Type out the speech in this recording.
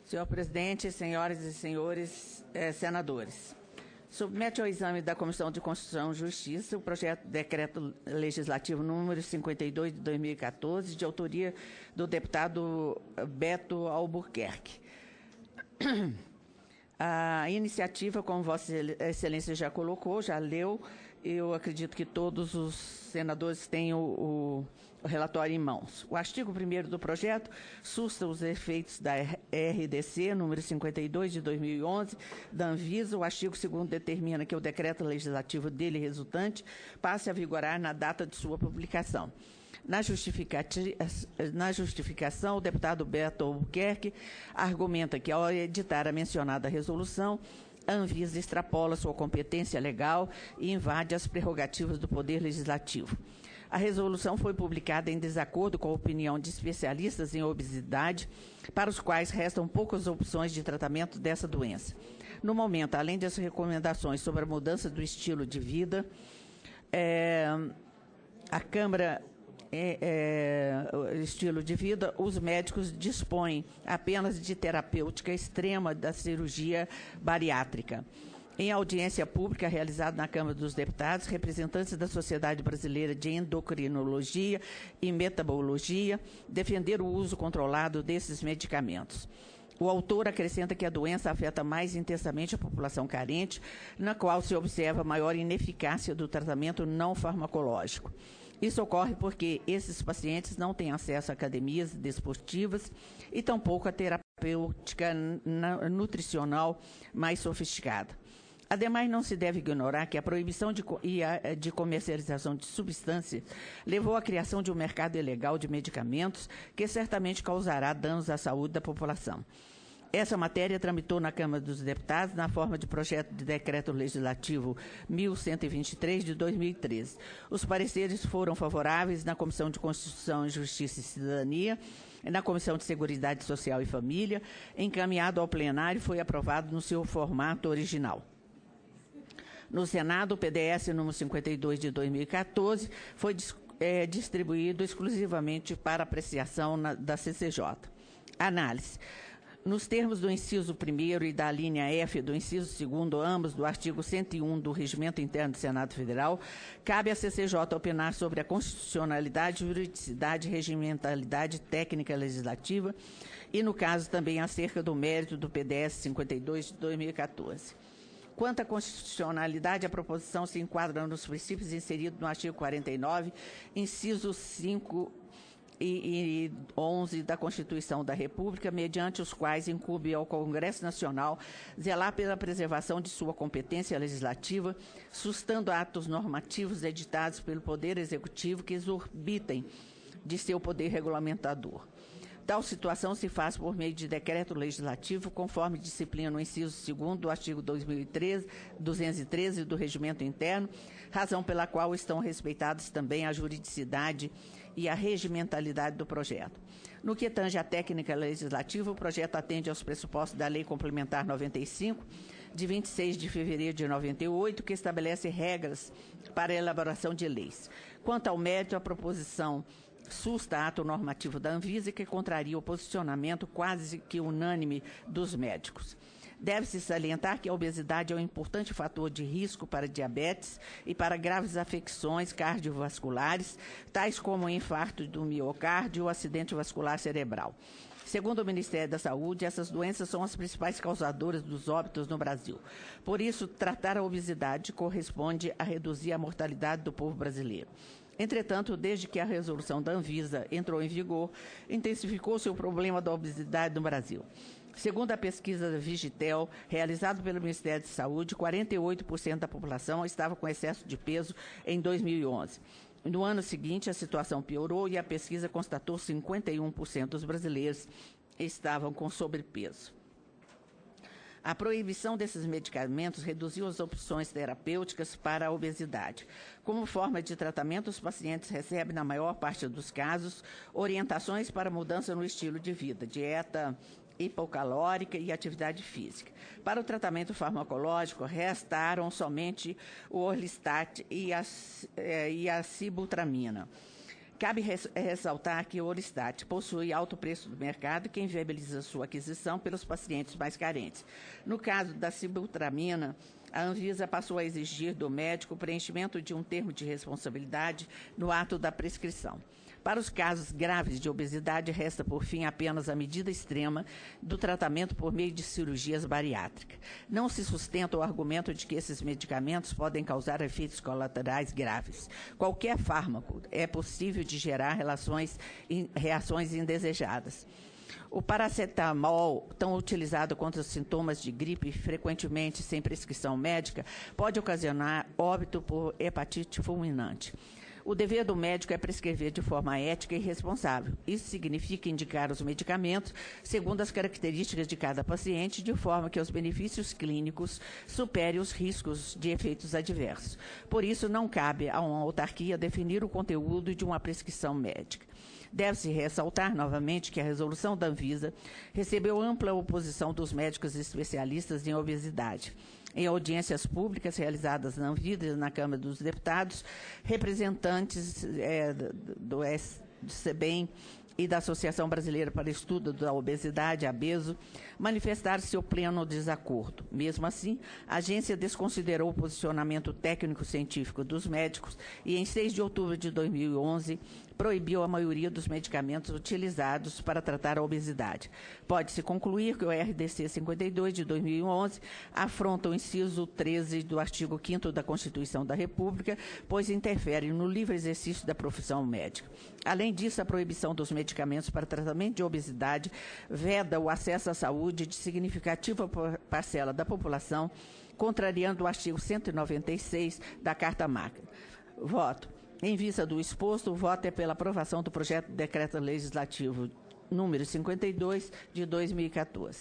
Senhor presidente, senhoras e senhores senadores, submete ao exame da Comissão de Constituição e Justiça o projeto de decreto legislativo número 52 de 2014, de autoria do deputado Beto Albuquerque. A iniciativa, como Vossa Excelência já colocou, já leu, eu acredito que todos os senadores têm o relatório em mãos. O artigo 1º do projeto susta os efeitos da RDC, número 52 de 2011, da Anvisa. O artigo 2º determina que o decreto legislativo dele resultante passe a vigorar na data de sua publicação. Na justificação, o deputado Beto Albuquerque argumenta que, ao editar a mencionada resolução, a Anvisa extrapola sua competência legal e invade as prerrogativas do Poder Legislativo. A resolução foi publicada em desacordo com a opinião de especialistas em obesidade, para os quais restam poucas opções de tratamento dessa doença. No momento, além das recomendações sobre a mudança do estilo de vida, a Câmara estilo de vida, os médicos dispõem apenas de terapêutica extrema da cirurgia bariátrica. Em audiência pública realizada na Câmara dos Deputados, representantes da Sociedade Brasileira de Endocrinologia e Metabologia defenderam o uso controlado desses medicamentos. O autor acrescenta que a doença afeta mais intensamente a população carente, na qual se observa maior ineficácia do tratamento não farmacológico. Isso ocorre porque esses pacientes não têm acesso a academias desportivas e tampouco a terapêutica nutricional mais sofisticada. Ademais, não se deve ignorar que a proibição de comercialização de substâncias levou à criação de um mercado ilegal de medicamentos que certamente causará danos à saúde da população. Essa matéria tramitou na Câmara dos Deputados na forma de projeto de decreto legislativo 1123 de 2013. Os pareceres foram favoráveis na Comissão de Constituição, Justiça e Cidadania, na Comissão de Seguridade Social e Família, encaminhado ao plenário e foi aprovado no seu formato original. No Senado, o PDS número 52 de 2014 foi distribuído exclusivamente para apreciação da CCJ. Análise. Nos termos do inciso 1º e da linha F do inciso 2º, ambos do artigo 101 do Regimento Interno do Senado Federal, cabe à CCJ opinar sobre a constitucionalidade, juridicidade, regimentalidade técnica legislativa e, no caso, também acerca do mérito do PDS 52 de 2014. Quanto à constitucionalidade, a proposição se enquadra nos princípios inseridos no artigo 49, inciso 5 e 11 da Constituição da República, mediante os quais incumbe ao Congresso Nacional zelar pela preservação de sua competência legislativa, sustando atos normativos editados pelo Poder Executivo que exorbitem de seu poder regulamentador. Tal situação se faz por meio de decreto legislativo, conforme disciplina no inciso 2º do artigo 213 do Regimento Interno, razão pela qual estão respeitadas também a juridicidade e a regimentalidade do projeto. No que tange à técnica legislativa, o projeto atende aos pressupostos da Lei Complementar 95, de 26 de fevereiro de 98, que estabelece regras para a elaboração de leis. Quanto ao mérito, a proposição susta ato normativo da Anvisa que contraria o posicionamento quase que unânime dos médicos. Deve-se salientar que a obesidade é um importante fator de risco para diabetes e para graves afecções cardiovasculares, tais como o infarto do miocárdio e o acidente vascular cerebral. Segundo o Ministério da Saúde, essas doenças são as principais causadoras dos óbitos no Brasil. Por isso, tratar a obesidade corresponde a reduzir a mortalidade do povo brasileiro. Entretanto, desde que a resolução da Anvisa entrou em vigor, intensificou-se o problema da obesidade no Brasil. Segundo a pesquisa da Vigitel, realizada pelo Ministério da Saúde, 48% da população estava com excesso de peso em 2011. No ano seguinte, a situação piorou e a pesquisa constatou 51% dos brasileiros estavam com sobrepeso. A proibição desses medicamentos reduziu as opções terapêuticas para a obesidade. Como forma de tratamento, os pacientes recebem, na maior parte dos casos, orientações para mudança no estilo de vida, dieta hipocalórica e atividade física. Para o tratamento farmacológico, restaram somente o Orlistat e a sibutramina. Cabe ressaltar que o Orlistat possui alto preço do mercado, que inviabiliza sua aquisição pelos pacientes mais carentes. No caso da sibutramina, a Anvisa passou a exigir do médico o preenchimento de um termo de responsabilidade no ato da prescrição. Para os casos graves de obesidade, resta, por fim, apenas a medida extrema do tratamento por meio de cirurgias bariátricas. Não se sustenta o argumento de que esses medicamentos podem causar efeitos colaterais graves. Qualquer fármaco é possível de gerar reações indesejadas. O paracetamol, tão utilizado contra os sintomas de gripe, frequentemente sem prescrição médica, pode ocasionar óbito por hepatite fulminante. O dever do médico é prescrever de forma ética e responsável. Isso significa indicar os medicamentos segundo as características de cada paciente, de forma que os benefícios clínicos superem os riscos de efeitos adversos. Por isso, não cabe a uma autarquia definir o conteúdo de uma prescrição médica. Deve-se ressaltar novamente que a resolução da Anvisa recebeu ampla oposição dos médicos especialistas em obesidade. Em audiências públicas realizadas na Anvisa e na Câmara dos Deputados, representantes do SBEM e da Associação Brasileira para o Estudo da Obesidade, ABESO, manifestaram seu pleno desacordo. Mesmo assim, a agência desconsiderou o posicionamento técnico-científico dos médicos e, em 6 de outubro de 2011, proibiu a maioria dos medicamentos utilizados para tratar a obesidade. Pode-se concluir que o RDC 52 de 2011 afronta o inciso 13 do artigo 5º da Constituição da República, pois interfere no livre exercício da profissão médica. Além disso, a proibição dos medicamentos para tratamento de obesidade veda o acesso à saúde de significativa parcela da população, contrariando o artigo 196 da Carta Magna. Voto. Em vista do exposto, o voto é pela aprovação do projeto de decreto legislativo número 52 de 2014.